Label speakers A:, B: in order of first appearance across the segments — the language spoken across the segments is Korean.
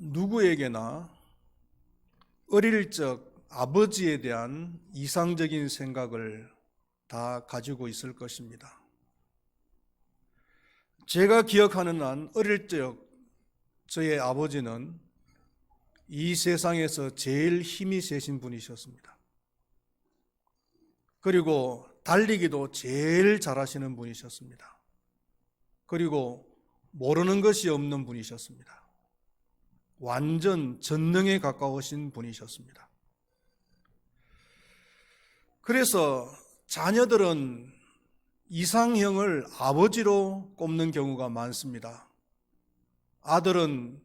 A: 누구에게나 어릴 적 아버지에 대한 이상적인 생각을 다 가지고 있을 것입니다. 제가 기억하는 한 어릴 적 저의 아버지는 이 세상에서 제일 힘이 세신 분이셨습니다. 그리고 달리기도 제일 잘하시는 분이셨습니다. 그리고 모르는 것이 없는 분이셨습니다. 완전 전능에 가까우신 분이셨습니다. 그래서 자녀들은 이상형을 아버지로 꼽는 경우가 많습니다. 아들은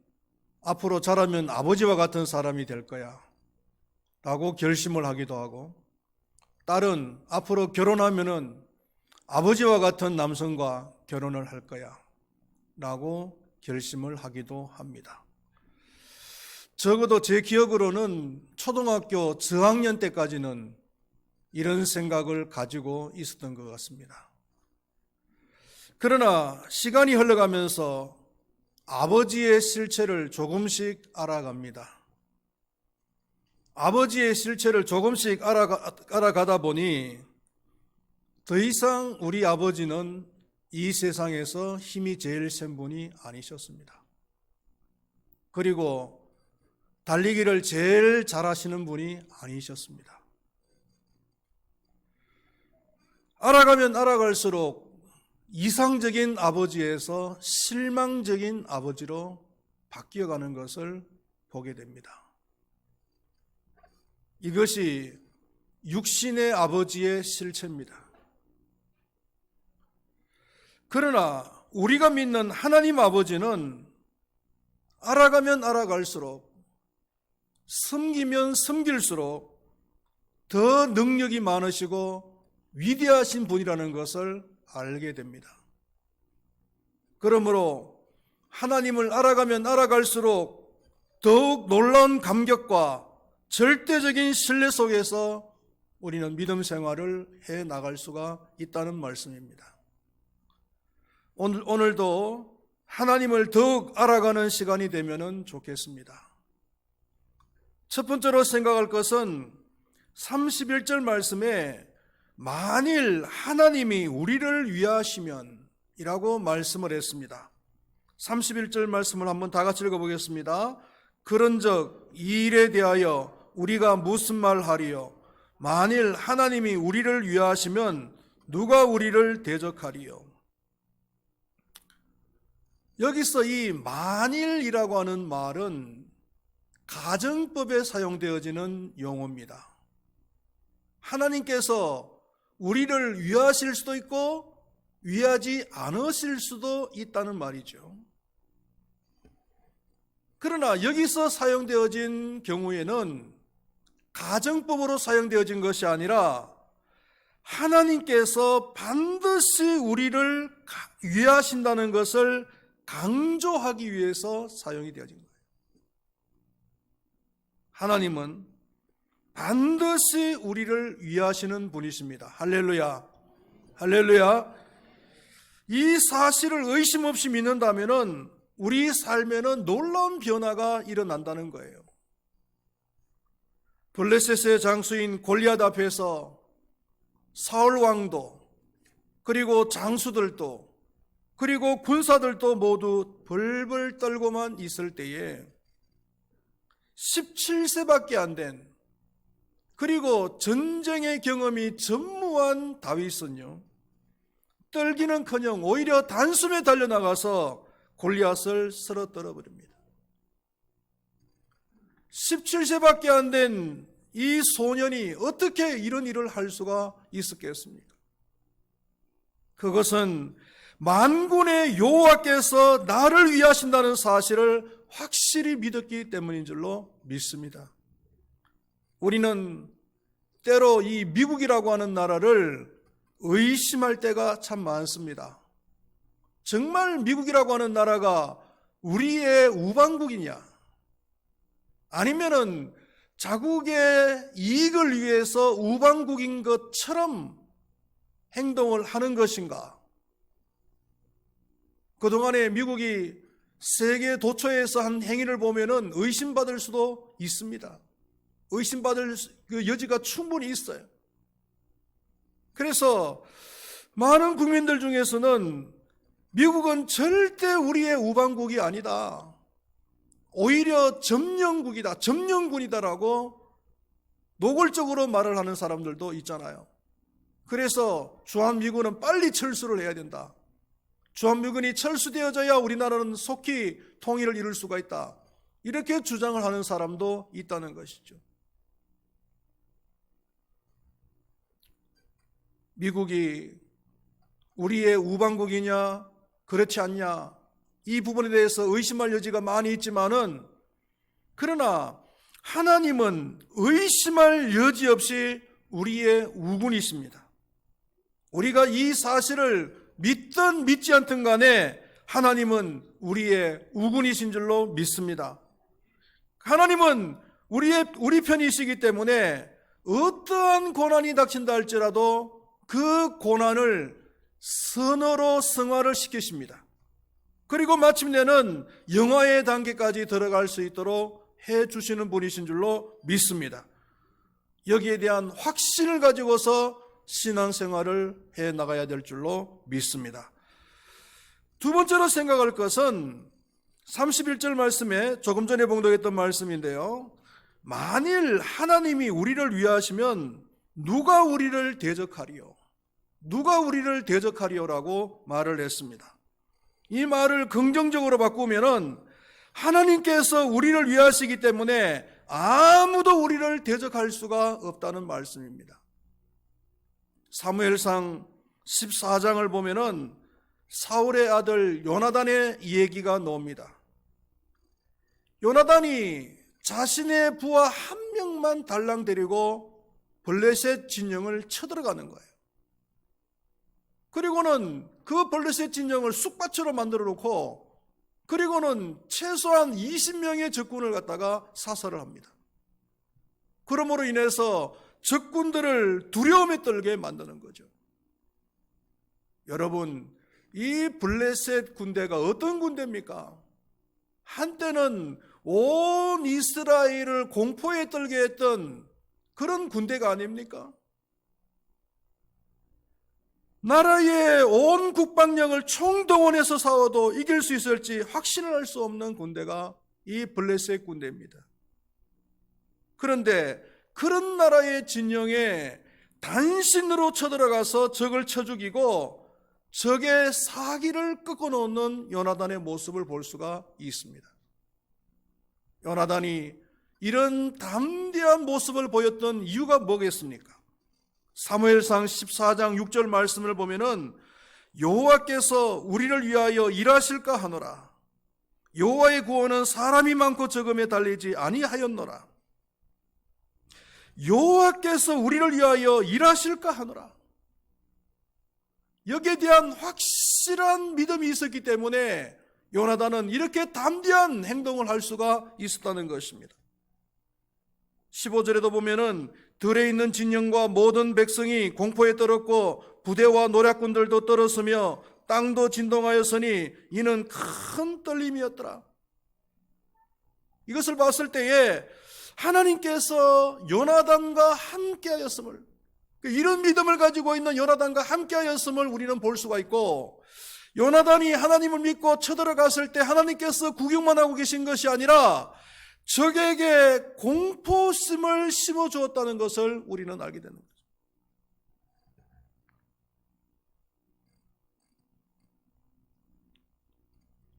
A: 앞으로 자라면 아버지와 같은 사람이 될 거야 라고 결심을 하기도 하고, 딸은 앞으로 결혼하면은 아버지와 같은 남성과 결혼을 할 거야 라고 결심을 하기도 합니다. 적어도 제 기억으로는 초등학교 저학년 때까지는 이런 생각을 가지고 있었던 것 같습니다. 그러나 시간이 흘러가면서 아버지의 실체를 조금씩 알아갑니다. 아버지의 실체를 조금씩 알아가다 보니 더 이상 우리 아버지는 이 세상에서 힘이 제일 센 분이 아니셨습니다. 그리고 달리기를 제일 잘하시는 분이 아니셨습니다. 알아가면 알아갈수록 이상적인 아버지에서 실망적인 아버지로 바뀌어가는 것을 보게 됩니다. 이것이 육신의 아버지의 실체입니다. 그러나 우리가 믿는 하나님 아버지는 알아가면 알아갈수록, 섬기면 섬길수록 더 능력이 많으시고 위대하신 분이라는 것을 알게 됩니다. 그러므로 하나님을 알아가면 알아갈수록 더욱 놀라운 감격과 절대적인 신뢰 속에서 우리는 믿음 생활을 해 나갈 수가 있다는 말씀입니다. 오늘도 하나님을 더욱 알아가는 시간이 되면 좋겠습니다. 첫 번째로 생각할 것은 31절 말씀에 만일 하나님이 우리를 위하시면 이라고 말씀을 했습니다. 31절 말씀을 한번 다 같이 읽어보겠습니다. 그런즉 이 일에 대하여 우리가 무슨 말 하리요? 만일 하나님이 우리를 위하시면 누가 우리를 대적하리요? 여기서 이 만일이라고 하는 말은 가정법에 사용되어지는 용어입니다. 하나님께서 우리를 위하실 수도 있고 위하지 않으실 수도 있다는 말이죠. 그러나 여기서 사용되어진 경우에는 가정법으로 사용되어진 것이 아니라 하나님께서 반드시 우리를 위하신다는 것을 강조하기 위해서 사용이 되어진 거예요. 하나님은 반드시 우리를 위하시는 분이십니다. 할렐루야. 할렐루야. 이 사실을 의심 없이 믿는다면 우리 삶에는 놀라운 변화가 일어난다는 거예요. 블레셋의 장수인 골리앗 앞에서 사울 왕도, 그리고 장수들도, 그리고 군사들도 모두 벌벌 떨고만 있을 때에 17세밖에 안 된, 그리고 전쟁의 경험이 전무한 다윗은요, 떨기는커녕 오히려 단숨에 달려나가서 골리앗을 쓰러뜨려 버립니다. 17세밖에 안 된 이 소년이 어떻게 이런 일을 할 수가 있었겠습니까? 그것은 만군의 여호와께서 나를 위하신다는 사실을 확실히 믿었기 때문인 줄로 믿습니다. 우리는 때로 이 미국이라고 하는 나라를 의심할 때가 참 많습니다. 정말 미국이라고 하는 나라가 우리의 우방국이냐? 아니면은 자국의 이익을 위해서 우방국인 것처럼 행동을 하는 것인가? 그동안에 미국이 세계 도처에서 한 행위를 보면은 의심받을 수도 있습니다. 의심받을 그 여지가 충분히 있어요. 그래서 많은 국민들 중에서는 미국은 절대 우리의 우방국이 아니다, 오히려 점령국이다, 점령군이다라고 노골적으로 말을 하는 사람들도 있잖아요. 그래서 주한미군은 빨리 철수를 해야 된다. 주한미군이 철수되어져야 우리나라는 속히 통일을 이룰 수가 있다. 이렇게 주장을 하는 사람도 있다는 것이죠. 미국이 우리의 우방국이냐 그렇지 않냐, 이 부분에 대해서 의심할 여지가 많이 있지만은, 그러나 하나님은 의심할 여지 없이 우리의 우군이십니다. 우리가 이 사실을 믿든 믿지 않든 간에 하나님은 우리의 우군이신 줄로 믿습니다. 하나님은 우리 편이시기 때문에 어떠한 고난이 닥친다 할지라도 그 고난을 선어로 승화를 시키십니다. 그리고 마침내는 영화의 단계까지 들어갈 수 있도록 해주시는 분이신 줄로 믿습니다. 여기에 대한 확신을 가지고서 신앙생활을 해나가야 될 줄로 믿습니다. 두 번째로 생각할 것은 31절 말씀에 조금 전에 봉독했던 말씀인데요, 만일 하나님이 우리를 위하시면 누가 우리를 대적하리요? 누가 우리를 대적하리요라고 말을 했습니다. 이 말을 긍정적으로 바꾸면은 하나님께서 우리를 위하시기 때문에 아무도 우리를 대적할 수가 없다는 말씀입니다. 사무엘상 14장을 보면은 사울의 아들 요나단의 얘기가 나옵니다. 요나단이 자신의 부하 한 명만 달랑 데리고 블레셋 진영을 쳐들어가는 거예요. 그리고는 그 블레셋 진영을 쑥밭으로 만들어 놓고, 그리고는 최소한 20명의 적군을 갖다가 사살을 합니다. 그러므로 인해서 적군들을 두려움에 떨게 만드는 거죠. 여러분, 이 블레셋 군대가 어떤 군대입니까? 한때는 온 이스라엘을 공포에 떨게 했던 그런 군대가 아닙니까? 나라의 온 국방력을 총동원해서 싸워도 이길 수 있을지 확신을 할 수 없는 군대가 이 블레셋 군대입니다. 그런데 그런 나라의 진영에 단신으로 쳐들어가서 적을 쳐 죽이고 적의 사기를 꺾어놓는 요나단의 모습을 볼 수가 있습니다. 요나단이 이런 담대한 모습을 보였던 이유가 뭐겠습니까? 사무엘상 14장 6절 말씀을 보면은 여호와께서 우리를 위하여 일하실까 하노라. 여호와의 구원은 사람이 많고 적음에 달리지 아니하였노라. 여호와께서 우리를 위하여 일하실까 하노라. 여기에 대한 확실한 믿음이 있었기 때문에 요나단은 이렇게 담대한 행동을 할 수가 있었다는 것입니다. 15절에도 보면은 들에 있는 진영과 모든 백성이 공포에 떨었고 부대와 노략군들도 떨었으며 땅도 진동하였으니 이는 큰 떨림이었더라. 이것을 봤을 때에 하나님께서 요나단과 함께하였음을, 이런 믿음을 가지고 있는 요나단과 함께하였음을 우리는 볼 수가 있고, 요나단이 하나님을 믿고 쳐들어갔을 때 하나님께서 구경만 하고 계신 것이 아니라 적에게 공포심을 심어주었다는 것을 우리는 알게 되는 거죠.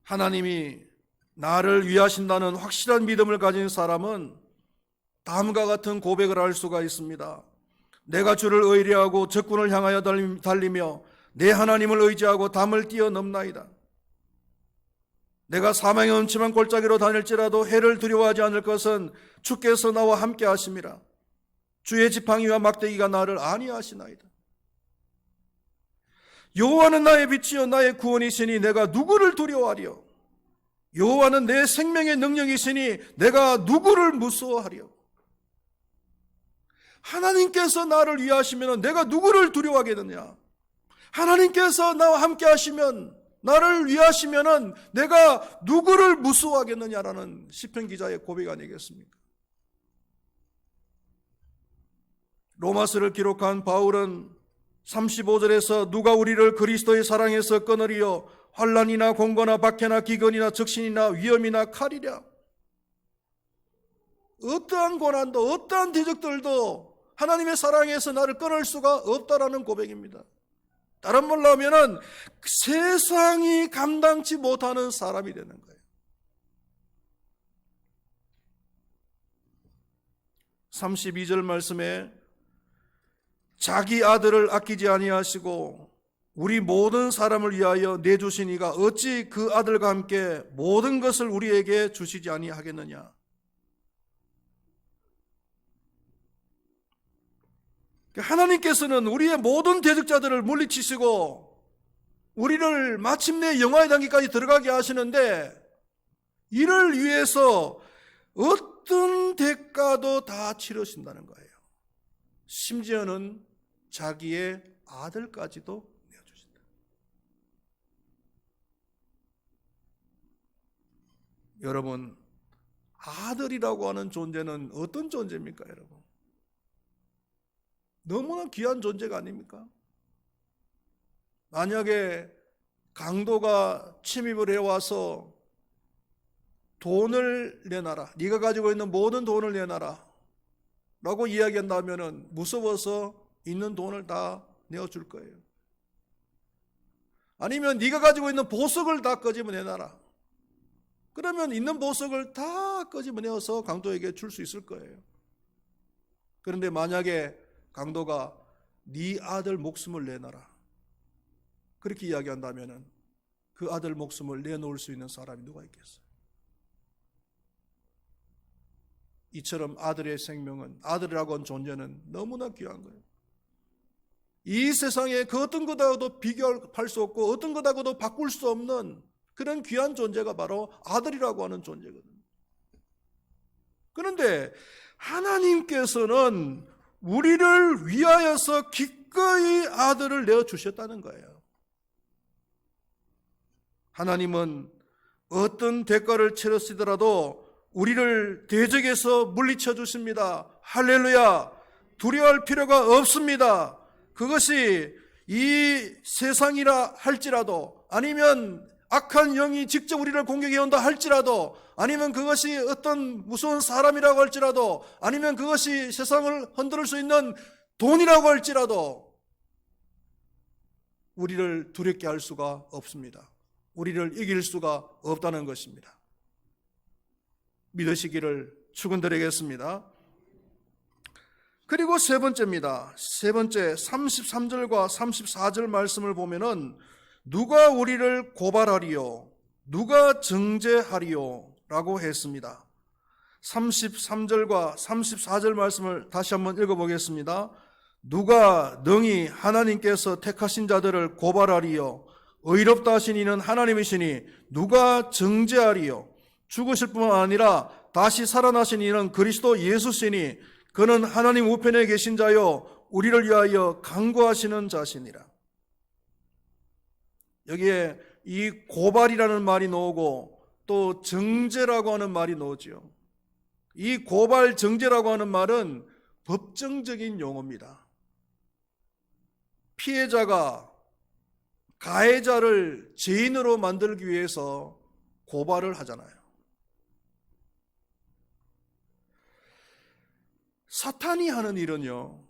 A: 하나님이 나를 위하신다는 확실한 믿음을 가진 사람은 다음과 같은 고백을 할 수가 있습니다. 내가 주를 의뢰하고 적군을 향하여 달리며 내 하나님을 의지하고 담을 뛰어넘나이다. 내가 사망의 음침한 골짜기로 다닐지라도 해를 두려워하지 않을 것은 주께서 나와 함께 하심이라. 주의 지팡이와 막대기가 나를 안위하시나이다. 여호와는 나의 빛이요 나의 구원이시니 내가 누구를 두려워하리요. 여호와는 내 생명의 능력이시니 내가 누구를 무서워하리요. 하나님께서 나를 위하시면 내가 누구를 두려워하겠느냐. 하나님께서 나와 함께 하시면 나를 위하시면은 내가 누구를 무수하겠느냐라는 시편 기자의 고백 아니겠습니까? 로마서를 기록한 바울은 35절에서 누가 우리를 그리스도의 사랑에서 끊으리요 환난이나 공고나 박해나 기근이나 적신이나 위험이나 칼이랴. 어떠한 고난도 어떠한 대적들도 하나님의 사랑에서 나를 끊을 수가 없다라는 고백입니다. 다른 말로 하면은 세상이 감당치 못하는 사람이 되는 거예요. 32절 말씀에 자기 아들을 아끼지 아니하시고 우리 모든 사람을 위하여 내주시니가 어찌 그 아들과 함께 모든 것을 우리에게 주시지 아니하겠느냐. 하나님께서는 우리의 모든 대적자들을 물리치시고 우리를 마침내 영화의 단계까지 들어가게 하시는데 이를 위해서 어떤 대가도 다 치르신다는 거예요. 심지어는 자기의 아들까지도 내어주신다. 여러분, 아들이라고 하는 존재는 어떤 존재입니까, 여러분? 너무나 귀한 존재가 아닙니까? 만약에 강도가 침입을 해와서 돈을 내놔라, 네가 가지고 있는 모든 돈을 내놔라 라고 이야기한다면 무서워서 있는 돈을 다 내어줄 거예요. 아니면 네가 가지고 있는 보석을 다 끄집어내놔라. 그러면 있는 보석을 다 끄집어내어서 강도에게 줄 수 있을 거예요. 그런데 만약에 강도가 네 아들 목숨을 내놔라 그렇게 이야기한다면 그 아들 목숨을 내놓을 수 있는 사람이 누가 있겠어요? 이처럼 아들의 생명은, 아들이라고 하는 존재는 너무나 귀한 거예요. 이 세상에 그 어떤 것하고도 비교할 수 없고 어떤 것하고도 바꿀 수 없는 그런 귀한 존재가 바로 아들이라고 하는 존재거든요. 그런데 하나님께서는 우리를 위하여서 기꺼이 아들을 내어주셨다는 거예요. 하나님은 어떤 대가를 치르시더라도 우리를 대적에서 물리쳐 주십니다. 할렐루야. 두려워할 필요가 없습니다. 그것이 이 세상이라 할지라도 아니면 악한 영이 직접 우리를 공격해 온다 할지라도 아니면 그것이 어떤 무서운 사람이라고 할지라도 아니면 그것이 세상을 흔들 수 있는 돈이라고 할지라도 우리를 두렵게 할 수가 없습니다. 우리를 이길 수가 없다는 것입니다. 믿으시기를 축원드리겠습니다. 그리고 세 번째입니다. 세 번째 33절과 34절 말씀을 보면은 누가 우리를 고발하리요 누가 정죄하리요 라고 했습니다. 33절과 34절 말씀을 다시 한번 읽어보겠습니다. 누가 능히 하나님께서 택하신 자들을 고발하리요 의롭다 하신 이는 하나님이시니 누가 정죄하리요 죽으실 뿐만 아니라 다시 살아나신 이는 그리스도 예수시니 그는 하나님 우편에 계신 자요 우리를 위하여 간구하시는 자시니라. 여기에 이 고발이라는 말이 나오고 또 정죄라고 하는 말이 나오죠. 이 고발 정죄라고 하는 말은 법정적인 용어입니다. 피해자가 가해자를 죄인으로 만들기 위해서 고발을 하잖아요. 사탄이 하는 일은요,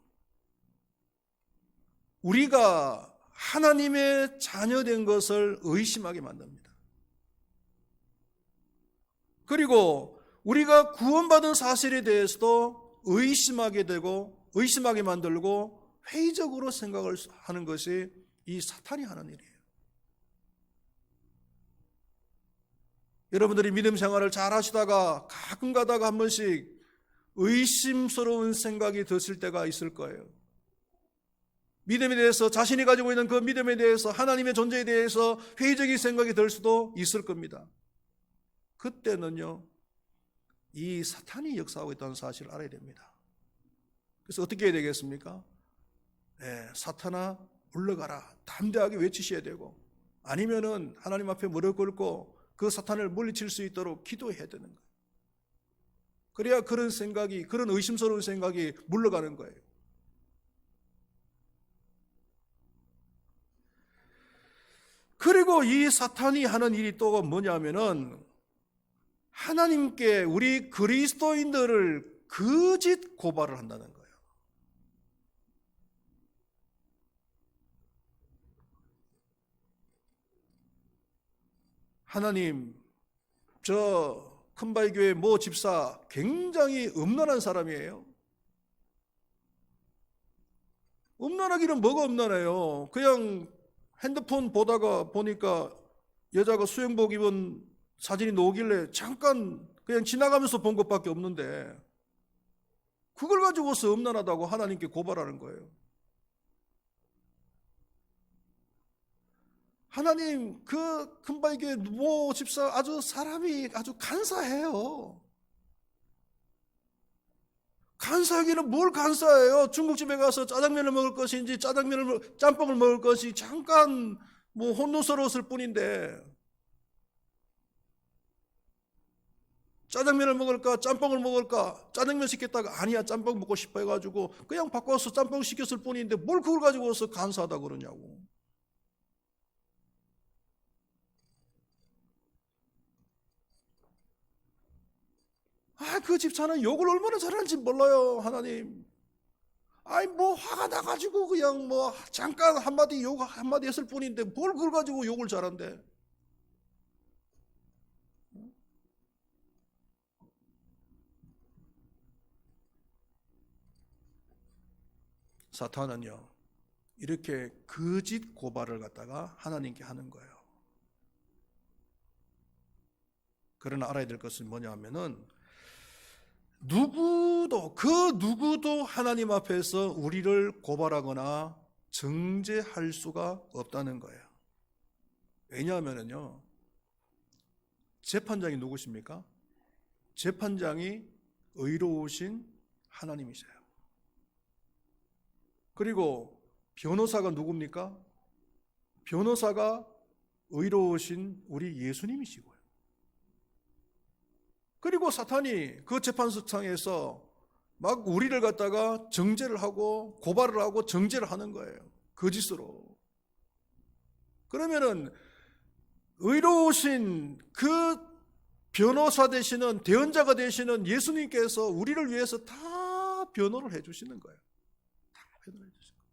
A: 우리가 하나님의 자녀된 것을 의심하게 만듭니다. 그리고 우리가 구원받은 사실에 대해서도 의심하게 되고 의심하게 만들고 회의적으로 생각을 하는 것이 이 사탄이 하는 일이에요. 여러분들이 믿음 생활을 잘 하시다가 가끔 가다가 한 번씩 의심스러운 생각이 드실 때가 있을 거예요. 믿음에 대해서, 자신이 가지고 있는 그 믿음에 대해서, 하나님의 존재에 대해서 회의적인 생각이 들 수도 있을 겁니다. 그때는요, 이 사탄이 역사하고 있다는 사실을 알아야 됩니다. 그래서 어떻게 해야 되겠습니까? 사탄아 물러가라 담대하게 외치셔야 되고, 아니면은 하나님 앞에 무릎 꿇고 그 사탄을 물리칠 수 있도록 기도해야 되는 거예요. 그래야 그런 생각이, 그런 의심스러운 생각이 물러가는 거예요. 그리고 이 사탄이 하는 일이 또 뭐냐면은 하나님께 우리 그리스도인들을 거짓 고발을 한다는 거예요. 하나님, 저 큰바위교회 모 집사 굉장히 음란한 사람이에요. 음란하기는 뭐가 음란해요. 그냥 핸드폰 보다가 보니까 여자가 수영복 입은 사진이 나오길래 잠깐 그냥 지나가면서 본 것밖에 없는데 그걸 가지고서 음란하다고 하나님께 고발하는 거예요. 하나님, 그 큰바위교회 모 집사 아주 사람이 아주 간사해요. 간사하기는 뭘 간사해요? 중국집에 가서 짜장면을 먹을 것인지 짬뽕을 먹을 것이 잠깐 뭐 혼돈스러웠을 뿐인데 짜장면을 먹을까 짬뽕을 먹을까 짜장면 시켰다가 아니야 짬뽕 먹고 싶어 해가지고 그냥 바꿔서 짬뽕 시켰을 뿐인데 뭘 그걸 가지고서 간사하다 그러냐고. 그 집사는 욕을 얼마나 잘하는지 몰라요. 하나님, 뭐 화가 나가지고 그냥 뭐 잠깐 한마디 욕 한마디 했을 뿐인데 뭘 그걸 가지고 욕을 잘한대. 사탄은요 이렇게 거짓 고발을 갖다가 하나님께 하는 거예요. 그러나 알아야 될 것은 뭐냐 하면은 누구도 하나님 앞에서 우리를 고발하거나 정죄할 수가 없다는 거예요. 왜냐하면요 재판장이 누구십니까? 재판장이 의로우신 하나님이세요. 그리고 변호사가 누굽니까? 변호사가 의로우신 우리 예수님이시고요. 그리고 사탄이 그 재판석상에서 막 우리를 갖다가 정죄를 하고 고발을 하고 정죄를 하는 거예요. 거짓으로. 그러면은 의로우신 그 변호사 되시는 대언자가 되시는 예수님께서 우리를 위해서 다 변호를 해주시는 거예요. 다 변호해 주시는 거예요.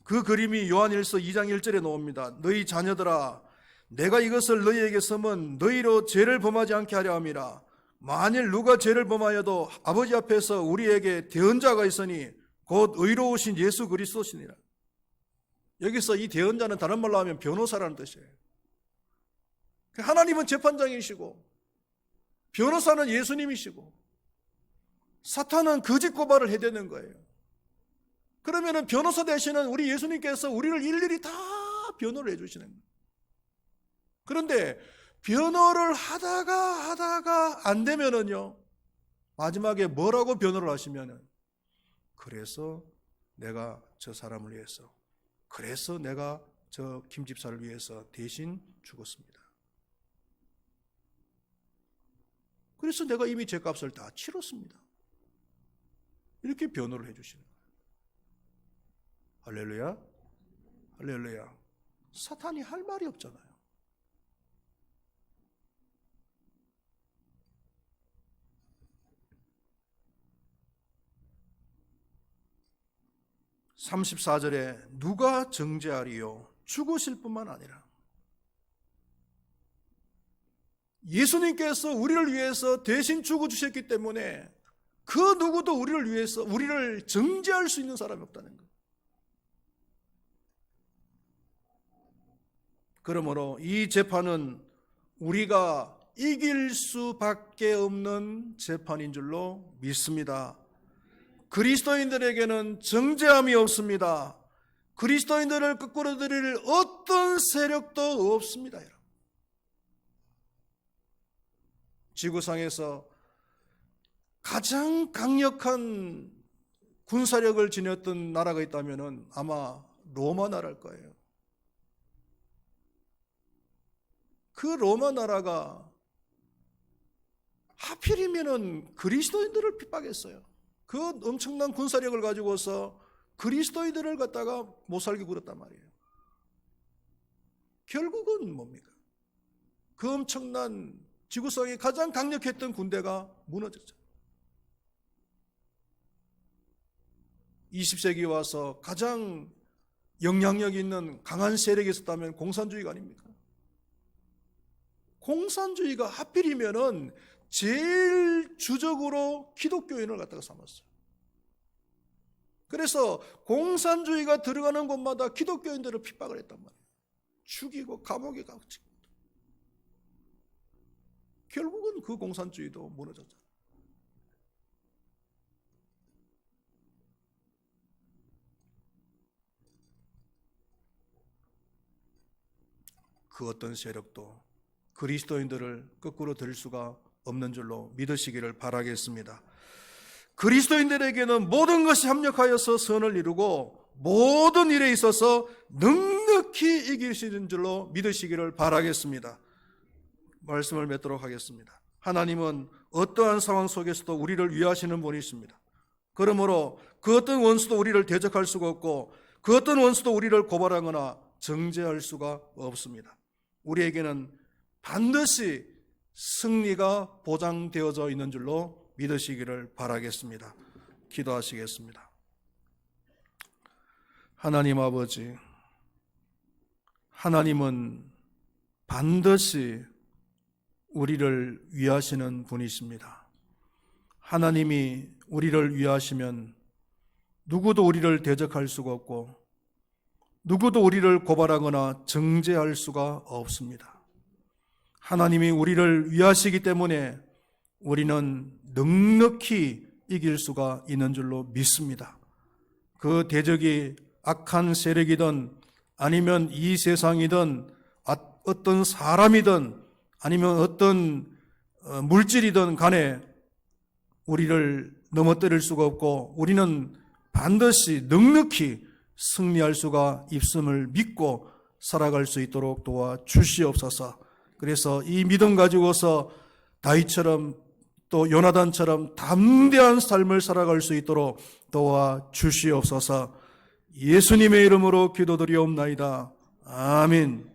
A: 그 그림이 요한일서 2장 1절에 나옵니다. 너희 자녀들아 내가 이것을 너희에게 쓰면 너희로 죄를 범하지 않게 하려 함이라. 만일 누가 죄를 범하여도 아버지 앞에서 우리에게 대언자가 있으니 곧 의로우신 예수 그리스도시니라. 여기서 이 대언자는 다른 말로 하면 변호사라는 뜻이에요. 하나님은 재판장이시고 변호사는 예수님이시고 사탄은 거짓 고발을 해야 되는 거예요. 그러면은 변호사 되시는 우리 예수님께서 우리를 일일이 다 변호를 해주시는 거예요. 그런데 변호를 하다가 안 되면은요 마지막에 뭐라고 변호를 하시면은 그래서 내가 저 사람을 위해서 그래서 내가 저 김 집사를 위해서 대신 죽었습니다. 그래서 내가 이미 제 값을 다 치렀습니다. 이렇게 변호를 해주시는 거예요. 할렐루야, 할렐루야. 사탄이 할 말이 없잖아요. (34절에) 누가 정죄하리요? 죽으실 뿐만 아니라 예수님께서 우리를 위해서 대신 죽어주셨기 때문에 그 누구도 우리를 위해서 우리를 정죄할 수 있는 사람이 없다는 거예요. 그러므로 이 재판은 우리가 이길 수밖에 없는 재판인 줄로 믿습니다. 그리스도인들에게는 정죄함이 없습니다. 그리스도인들을 거꾸로 들일 어떤 세력도 없습니다. 지구상에서 가장 강력한 군사력을 지녔던 나라가 있다면 아마 로마 나라일 거예요. 그 로마 나라가 하필이면은 그리스도인들을 핍박했어요. 그 엄청난 군사력을 가지고서 그리스도인들을 갖다가 못 살게 굴었단 말이에요. 결국은 뭡니까? 그 엄청난 지구상에 가장 강력했던 군대가 무너졌죠. 20세기 와서 가장 영향력 있는 강한 세력이 있었다면 공산주의가 아닙니까? 공산주의가 하필이면은 제일 주적으로 기독교인을 갖다가 삼았어요. 그래서 공산주의가 들어가는 곳마다 기독교인들을 핍박을 했단 말이에요. 죽이고 감옥에 가고. 결국은 그 공산주의도 무너졌잖아요. 그 어떤 세력도 그리스도인들을 거꾸로 들 수가 없는 줄로 믿으시기를 바라겠습니다. 그리스도인들에게는 모든 것이 합력하여서 선을 이루고 모든 일에 있어서 넉넉히 이길 수 있는 줄로 믿으시기를 바라겠습니다. 말씀을 맺도록 하겠습니다. 하나님은 어떠한 상황 속에서도 우리를 위하시는 분이십니다. 그러므로 그 어떤 원수도 우리를 대적할 수가 없고 그 어떤 원수도 우리를 고발하거나 정죄할 수가 없습니다. 우리에게는 반드시 승리가 보장되어져 있는 줄로 믿으시기를 바라겠습니다. 기도하시겠습니다. 하나님 아버지, 하나님은 반드시 우리를 위하시는 분이십니다. 하나님이 우리를 위하시면 누구도 우리를 대적할 수가 없고 누구도 우리를 고발하거나 정죄할 수가 없습니다. 하나님이 우리를 위하시기 때문에 우리는 넉넉히 이길 수가 있는 줄로 믿습니다. 그 대적이 악한 세력이든 아니면 이 세상이든 어떤 사람이든 아니면 어떤 물질이든 간에 우리를 넘어뜨릴 수가 없고 우리는 반드시 넉넉히 승리할 수가 있음을 믿고 살아갈 수 있도록 도와주시옵소서. 그래서 이 믿음 가지고서 다윗처럼 또 요나단처럼 담대한 삶을 살아갈 수 있도록 도와주시옵소서. 예수님의 이름으로 기도드리옵나이다. 아멘.